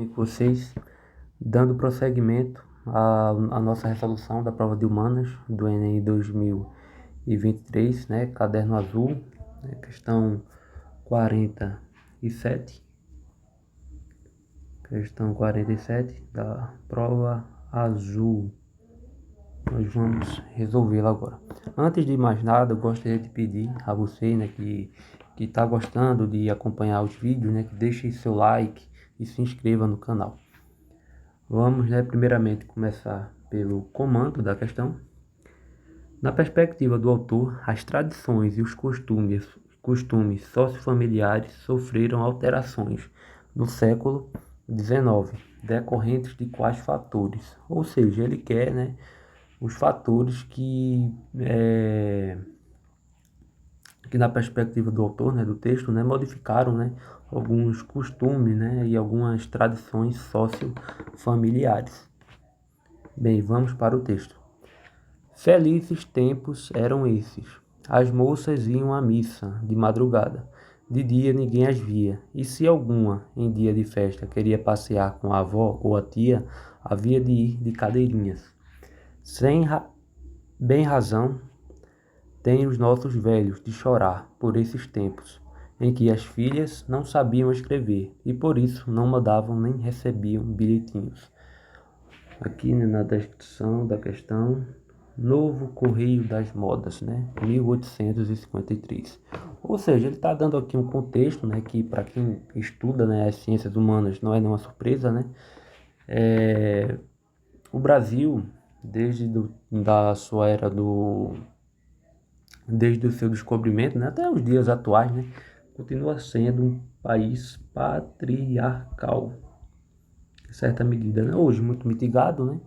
Com vocês, dando prosseguimento à nossa resolução da prova de humanas do Enem 2023, né, caderno azul, né, questão 47, questão 47 da prova azul. Nós vamos resolvê-la agora. Antes de mais nada, eu gostaria de pedir a você, né, que está gostando de acompanhar os vídeos, né, que deixe seu like e se inscreva no canal. Vamos, né, primeiramente começar pelo comando da questão. Na perspectiva do autor, as tradições e os costumes sociofamiliares sofreram alterações no século XIX, decorrentes de quais fatores? Ou seja, ele quer, né, os fatores que na perspectiva do autor, né, do texto, né, modificaram, né, alguns costumes, né, e algumas tradições sociofamiliares. Bem, vamos para o texto. Felizes tempos eram esses. As moças iam à missa de madrugada. De dia ninguém as via, e se alguma, em dia de festa, queria passear com a avó ou a tia, havia de ir de cadeirinhas. Bem razão têm os nossos velhos de chorar por esses tempos, em que as filhas não sabiam escrever e por isso não mandavam nem recebiam bilhetinhos. Aqui, né, na descrição da questão, Novo Correio das Modas, né, 1853. Ou seja, ele está dando aqui um contexto, né, que para quem estuda, né, as ciências humanas não é nenhuma surpresa, né. O Brasil, da sua era desde o seu descobrimento, né, até os dias atuais, né, continua sendo um país patriarcal, em certa medida, né? Hoje muito mitigado, né?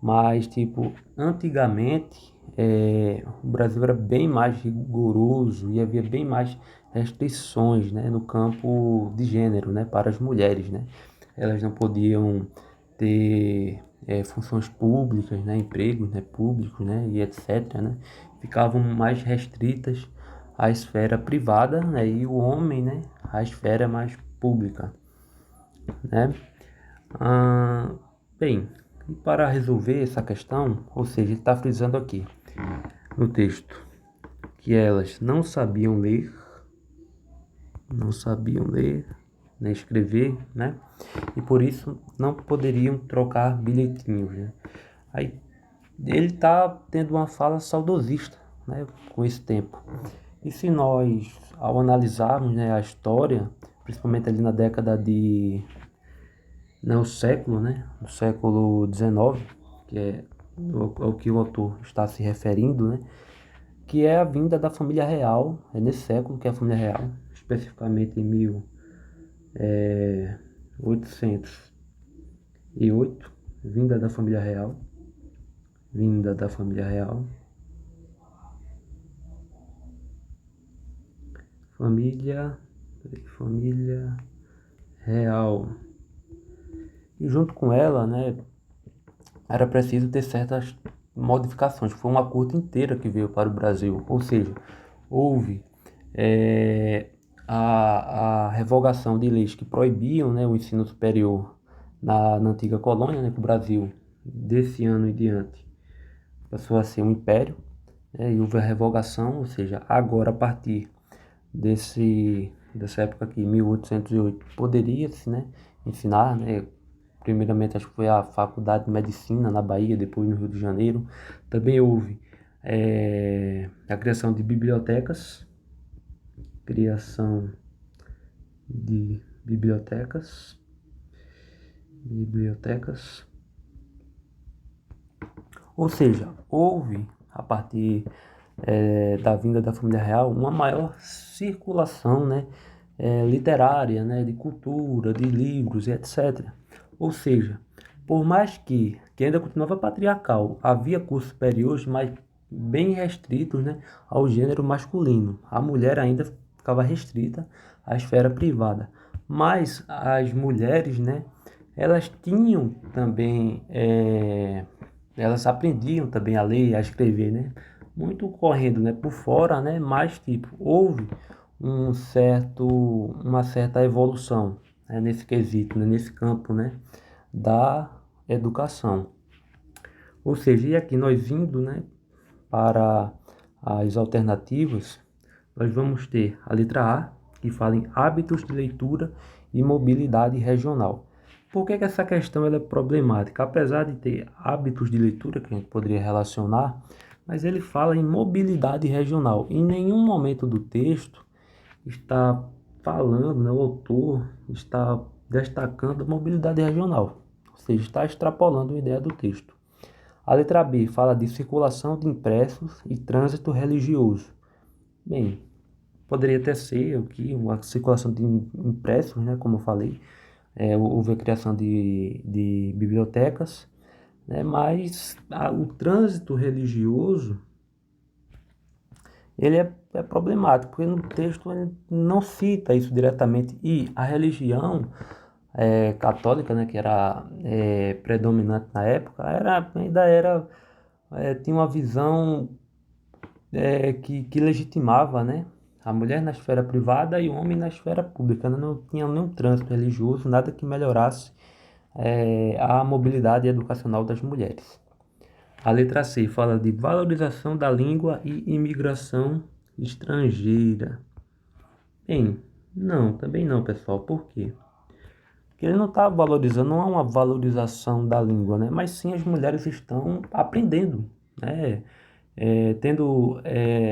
Mas, tipo, antigamente, o Brasil era bem mais rigoroso e havia bem mais restrições, né, no campo de gênero, né, para as mulheres, né? Elas não podiam ter funções públicas, né, empregos, né, públicos, né, e etc, né? Ficavam mais restritas à esfera privada, né, e o homem, né, à esfera mais pública, né? Bem, e para resolver essa questão, ou seja, ele está frisando aqui no texto que elas não sabiam ler, nem escrever, né? E por isso não poderiam trocar bilhetinhos, né? Aí ele está tendo uma fala saudosista, né, com esse tempo. E se nós, ao analisarmos, né, a história, principalmente ali na década de no século, né, no século XIX, que é ao que o autor está se referindo, né, que é a vinda da família real, é nesse século que é a família real, especificamente em 1808, vinda da família real, família real. E junto com ela, né, era preciso ter certas modificações. Foi uma corte inteira que veio para o Brasil, ou seja, houve a revogação de leis que proibiam, né, o ensino superior na antiga colônia, né, que o Brasil, desse ano em diante, passou a ser um império, né, e houve a revogação, ou seja, agora a partir dessa época aqui, 1808, poderia-se, né, ensinar, né, primeiramente acho que foi a Faculdade de Medicina na Bahia, depois no Rio de Janeiro. Também houve a criação de bibliotecas, ou seja, houve a partir da vinda da família real uma maior circulação, né, literária, né, de cultura, de livros e etc. Ou seja, por mais que ainda continuava patriarcal, havia cursos superiores, mas bem restritos, né, ao gênero masculino. A mulher ainda ficava restrita à esfera privada. Mas as mulheres, né, elas tinham também, elas aprendiam também a ler, a escrever, né, muito correndo, né, por fora, né, mas tipo, houve uma certa evolução, nesse quesito, né, nesse campo, né, da educação. Ou seja, e aqui nós indo, né, para as alternativas, nós vamos ter a letra A, que fala em hábitos de leitura e mobilidade regional. Por que essa questão ela é problemática? Apesar de ter hábitos de leitura que a gente poderia relacionar, mas ele fala em mobilidade regional. Em nenhum momento do texto está falando, né, o autor está destacando a mobilidade regional, ou seja, está extrapolando a ideia do texto. A letra B fala de circulação de impressos e trânsito religioso. Bem, poderia até ser aqui uma circulação de impressos, né, como eu falei, houve a criação de bibliotecas, né, mas o trânsito religioso ele é problemático, porque no texto ele não cita isso diretamente. E a religião católica, né, que era predominante na época, ainda era, tinha uma visão que legitimava, né, a mulher na esfera privada e o homem na esfera pública, né? Não tinha nenhum trânsito religioso, nada que melhorasse a mobilidade educacional das mulheres. A letra C fala de valorização da língua e imigração estrangeira. Bem, não, também não, pessoal. Por quê? Porque ele não está valorizando, não é uma valorização da língua, né? Mas sim as mulheres estão aprendendo, né?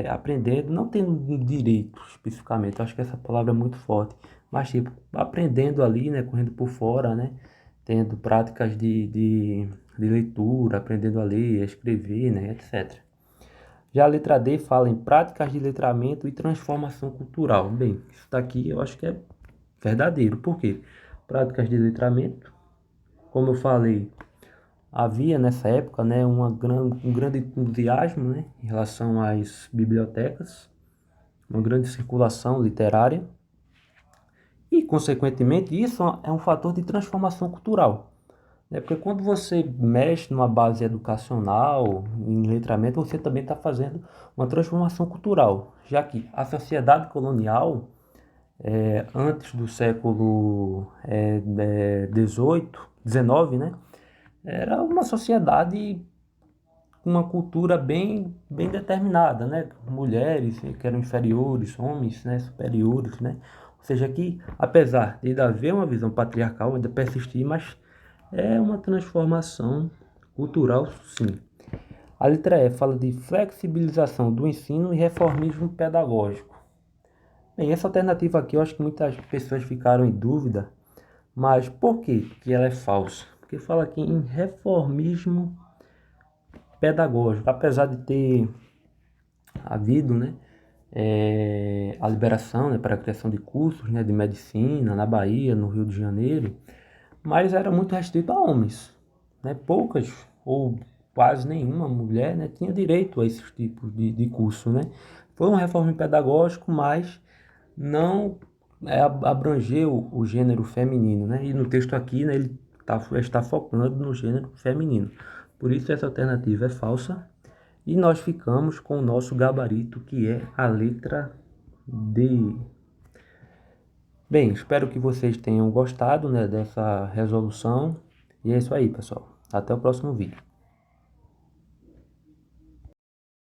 Aprendendo, não tendo direito especificamente, eu acho que essa palavra é muito forte, mas tipo, aprendendo ali, né? Correndo por fora, né? Tendo práticas de leitura, aprendendo a ler, a escrever, né? Etc. Já a letra D fala em práticas de letramento e transformação cultural. Bem, isso daqui eu acho que é verdadeiro. Por quê? Práticas de letramento, como eu falei, havia nessa época, né, um grande entusiasmo, né, em relação às bibliotecas, uma grande circulação literária e, consequentemente, isso é um fator de transformação cultural. Né? Porque quando você mexe numa base educacional, em letramento, você também está fazendo uma transformação cultural, já que a sociedade colonial, antes do século XIX, né, era uma sociedade com uma cultura bem determinada, né? Mulheres que eram inferiores, homens, né, superiores, né? Ou seja, que apesar de ainda haver uma visão patriarcal, ainda persistir, mas é uma transformação cultural, sim. A letra E fala de flexibilização do ensino e reformismo pedagógico. Bem, essa alternativa aqui eu acho que muitas pessoas ficaram em dúvida, mas por que ela é falsa? Porque fala aqui em reformismo pedagógico, apesar de ter havido, né, a liberação, né, para a criação de cursos, né, de medicina na Bahia, no Rio de Janeiro, mas era muito restrito a homens, né, poucas ou quase nenhuma mulher, né, tinha direito a esses tipos de curso, né. Foi um reforma pedagógico, mas não abrangeu o gênero feminino, né, e no texto aqui, né, ele está focando no gênero feminino. Por isso essa alternativa é falsa. E nós ficamos com o nosso gabarito, que é a letra D. Bem, espero que vocês tenham gostado, né, dessa resolução. E é isso aí, pessoal. Até o próximo vídeo.